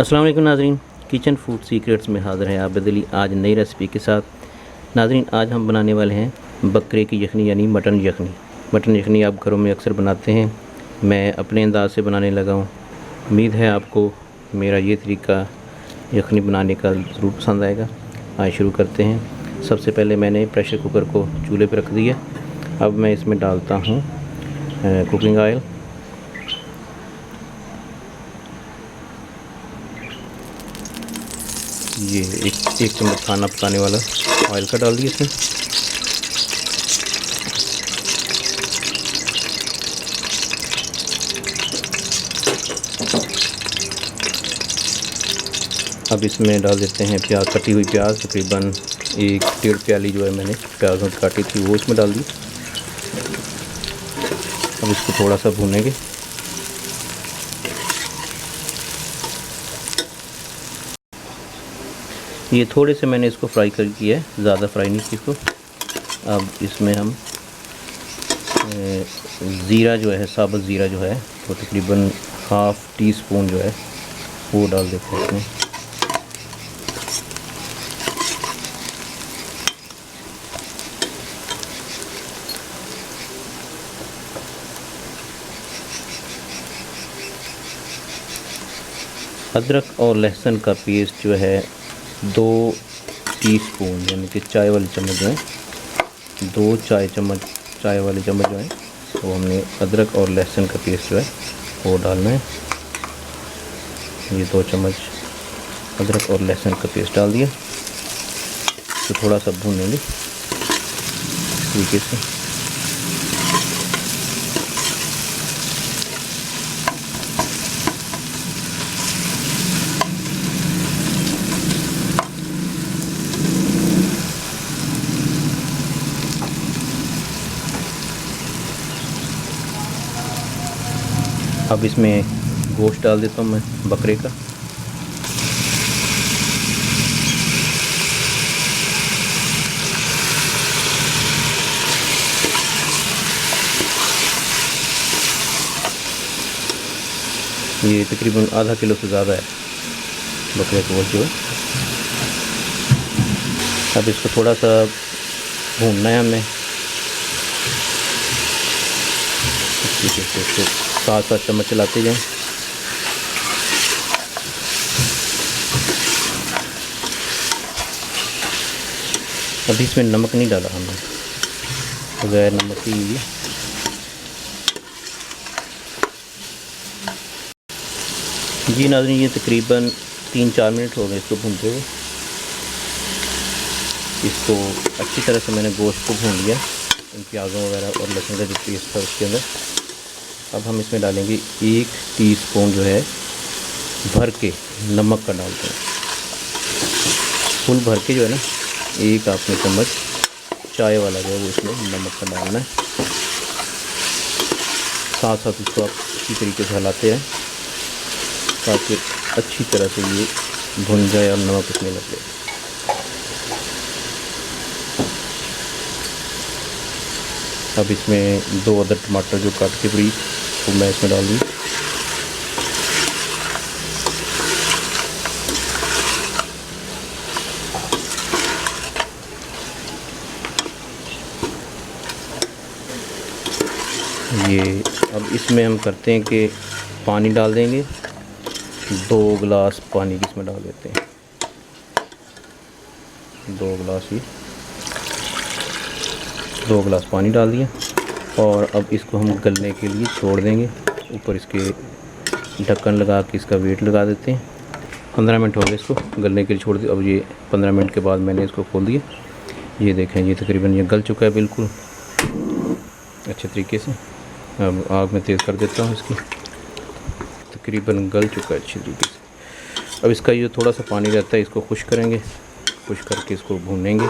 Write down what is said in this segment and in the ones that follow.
अस्सलाम वालेकुम नाज़रीन, किचन फूड सीक्रेट्स में हाज़िर है आप बदली आज नई रेसिपी के साथ। नाज़रीन, आज हम बनाने वाले हैं बकरे की यखनी यानी मटन यखनी। मटन यखनी आप घरों में अक्सर बनाते हैं, मैं अपने अंदाज से बनाने लगा हूँ। उम्मीद है आपको मेरा ये तरीका यखनी बनाने का ज़रूर पसंद आएगा। आइए शुरू करते हैं। सबसे पहले मैंने प्रेशर कुकर को चूल्हे पर रख दिया। अब मैं इसमें डालता हूँ कुकिंग ऑयल। ये एक चम्मच खाना पकाने वाला ऑयल का डाल दिया इसमें। अब इसमें डाल देते हैं प्याज, कटी हुई प्याज तकरीबन 1-1.5 प्याली जो है मैंने प्याज़ों की काटी थी वो इसमें डाल दी। अब इसको थोड़ा सा भूनेंगे। ये थोड़े से मैंने इसको फ्राई कर किया है, ज़्यादा फ्राई नहीं की इसको। अब इसमें हम ज़ीरा जो है, साबुत ज़ीरा जो है वो तकरीबन ½ टीस्पून जो है वो डाल देते हैं इसमें। अदरक और लहसुन का पेस्ट जो है 2 टीस्पून यानी कि चाय वाली चम्मच जो है, 2 चाय वाली चम्मच जो है वो हमने अदरक और लहसुन का पेस्ट जो है वो डालना है। ये 2 चम्मच अदरक और लहसुन का पेस्ट डाल दिया। तो थोड़ा सा भूनेंगे तरीके से। अब इसमें गोश्त डाल देता हूँ मैं बकरे का। ये तकरीबन ½ किलो से ज़्यादा है बकरे का गोश्त जो है। अब इसको थोड़ा सा भूनना है हमें। इसको 7-7 चम्मच चलाते जाएं। अभी इसमें नमक नहीं डाला हमने, बगैर नमक ही ये। जी नाज़रीन, ये तकरीबन 3-4 मिनट हो गए इसको भूनते हुए। इसको अच्छी तरह से मैंने गोश्त को भून लिया, इन प्याज़ों वगैरह और लहसुन का जो पेस्ट था उसके अंदर। अब हम इसमें डालेंगे 1 टीस्पून जो है भर के नमक का डालते हैं। फुल भर के जो है ना, 1 आपने चम्मच चाय वाला जो है वो इसमें नमक का डालना है। साथ साथ इसको आप इसी तरीके से हिलाते रहें ताकि अच्छी तरह से ये भुन जाए और नमक इसमें लग जाए। अब इसमें 2 अदर टमाटर जो काट के बरीक वो मैं इसमें डाल दूँ। ये अब इसमें हम करते हैं कि पानी डाल देंगे। 2 गिलास पानी की इसमें डाल देते हैं, 2 गिलास ही 2 गिलास पानी डाल दिया। और अब इसको हम गलने के लिए छोड़ देंगे। ऊपर इसके ढक्कन लगा के इसका वेट लगा देते हैं। 15 मिनट हो गए इसको गलने के लिए छोड़ दिया। अब ये 15 मिनट के बाद मैंने इसको खोल दिया। ये देखें, ये तकरीबन ये गल चुका है बिल्कुल अच्छे तरीके से। अब आग में तेज़ कर देता हूँ इसकी। तकरीबन गल चुका है अच्छे तरीके से। अब इसका ये थोड़ा सा पानी रहता है इसको खुश करेंगे, खुश करके इसको भूनेंगे।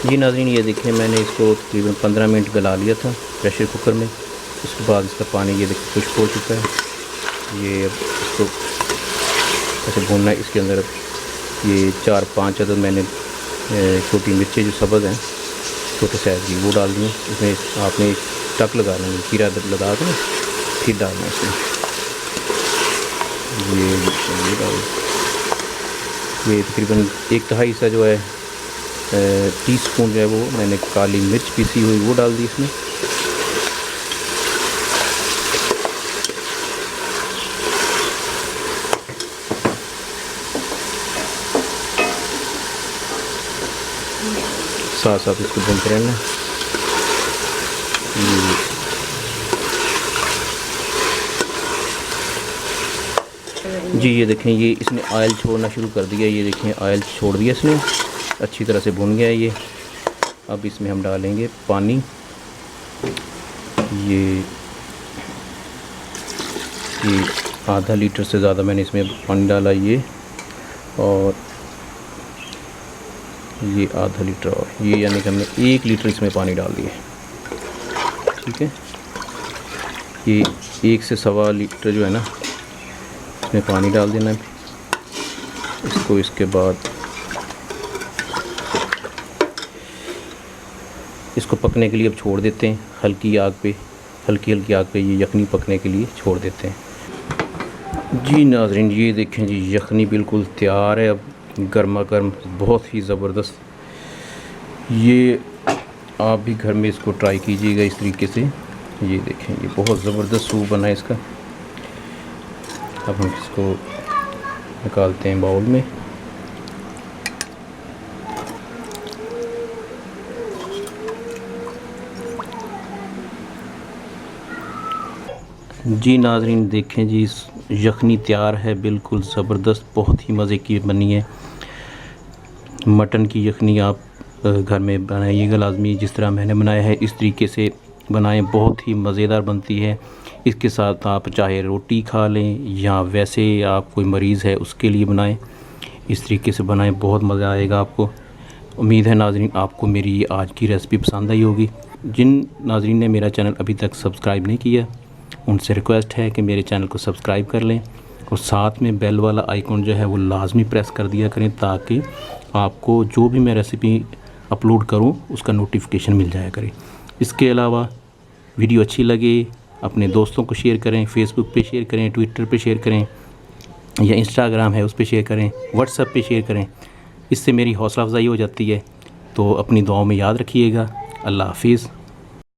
जी नाज़रीन, ये देखिए मैंने इसको तकरीबन 15 मिनट गला लिया था प्रेशर कुकर में। उसके बाद इसका पानी ये देखिए खुश्क हो चुका है। ये अब इसको ऐसे भूनना है। इसके अंदर ये 4-5 अदद मैंने छोटी मिर्चें जो सब्ज़ हैं छोटे साइज़ की वो डाल दी। इसमें आपने टक लगाना है, कीड़ा लगा कर फिर डालना है इसमें। ये तकरीबन 1/2 हिस्सा जो है टीस्पून जो है वो मैंने काली मिर्च पीसी हुई वो डाल दी इसमें। साथ साथ इसको भूनते रहना। जी ये देखें, ये इसने ऑयल छोड़ना शुरू कर दिया। ये देखें ऑयल छोड़ दिया इसने, अच्छी तरह से भुन गया है ये। अब इसमें हम डालेंगे पानी। ये आधा लीटर से ज़्यादा मैंने इसमें पानी डाला ये, और ये आधा लीटर, और ये यानी कि हमने 1 लीटर इसमें पानी डाल दिया। ठीक है, ये 1 से 1.25 लीटर जो है ना इसमें पानी डाल देना है इसको। इसके बाद इसको पकने के लिए अब छोड़ देते हैं हल्की आग पे, हल्की आग पे ये यखनी पकने के लिए छोड़ देते हैं। जी नाज़रीन, ये देखें जी, यखनी बिल्कुल तैयार है अब, गर्मा गर्म, बहुत ही ज़बरदस्त। ये आप भी घर में इसको ट्राई कीजिएगा इस तरीके से। ये देखें, ये बहुत ज़बरदस्त सूप बना है इसका। अब हम इसको निकालते हैं बाउल में। जी नाज़रीन देखें जी, यखनी तैयार है, बिल्कुल ज़बरदस्त, बहुत ही मज़े की बनी है। मटन की यखनी आप घर में बनाइएगा लाजमी, जिस तरह मैंने बनाया है इस तरीके से बनाएं, बहुत ही मज़ेदार बनती है। इसके साथ आप चाहे रोटी खा लें या वैसे आप कोई मरीज़ है उसके लिए बनाएं, इस तरीके से बनाएं, बहुत मज़ा आएगा आपको। उम्मीद है नाज़रीन आपको मेरी ये आज की रेसिपी पसंद आई होगी। जिन नाज़रीन ने मेरा चैनल अभी तक सब्सक्राइब नहीं किया उनसे रिक्वेस्ट है कि मेरे चैनल को सब्सक्राइब कर लें, और साथ में बेल वाला आइकॉन जो है वो लाजमी प्रेस कर दिया करें, ताकि आपको जो भी मैं रेसिपी अपलोड करूं उसका नोटिफिकेशन मिल जाया करे। इसके अलावा वीडियो अच्छी लगे अपने दोस्तों को शेयर करें, फेसबुक पे शेयर करें, ट्विटर पे शेयर करें, या इंस्टाग्राम है उस पे शेयर करें, व्हाट्सएप पे शेयर करें। इससे मेरी हौसला अफजाई हो जाती है। तो अपनी दुआओं में याद रखिएगा। अल्लाह हाफिज़।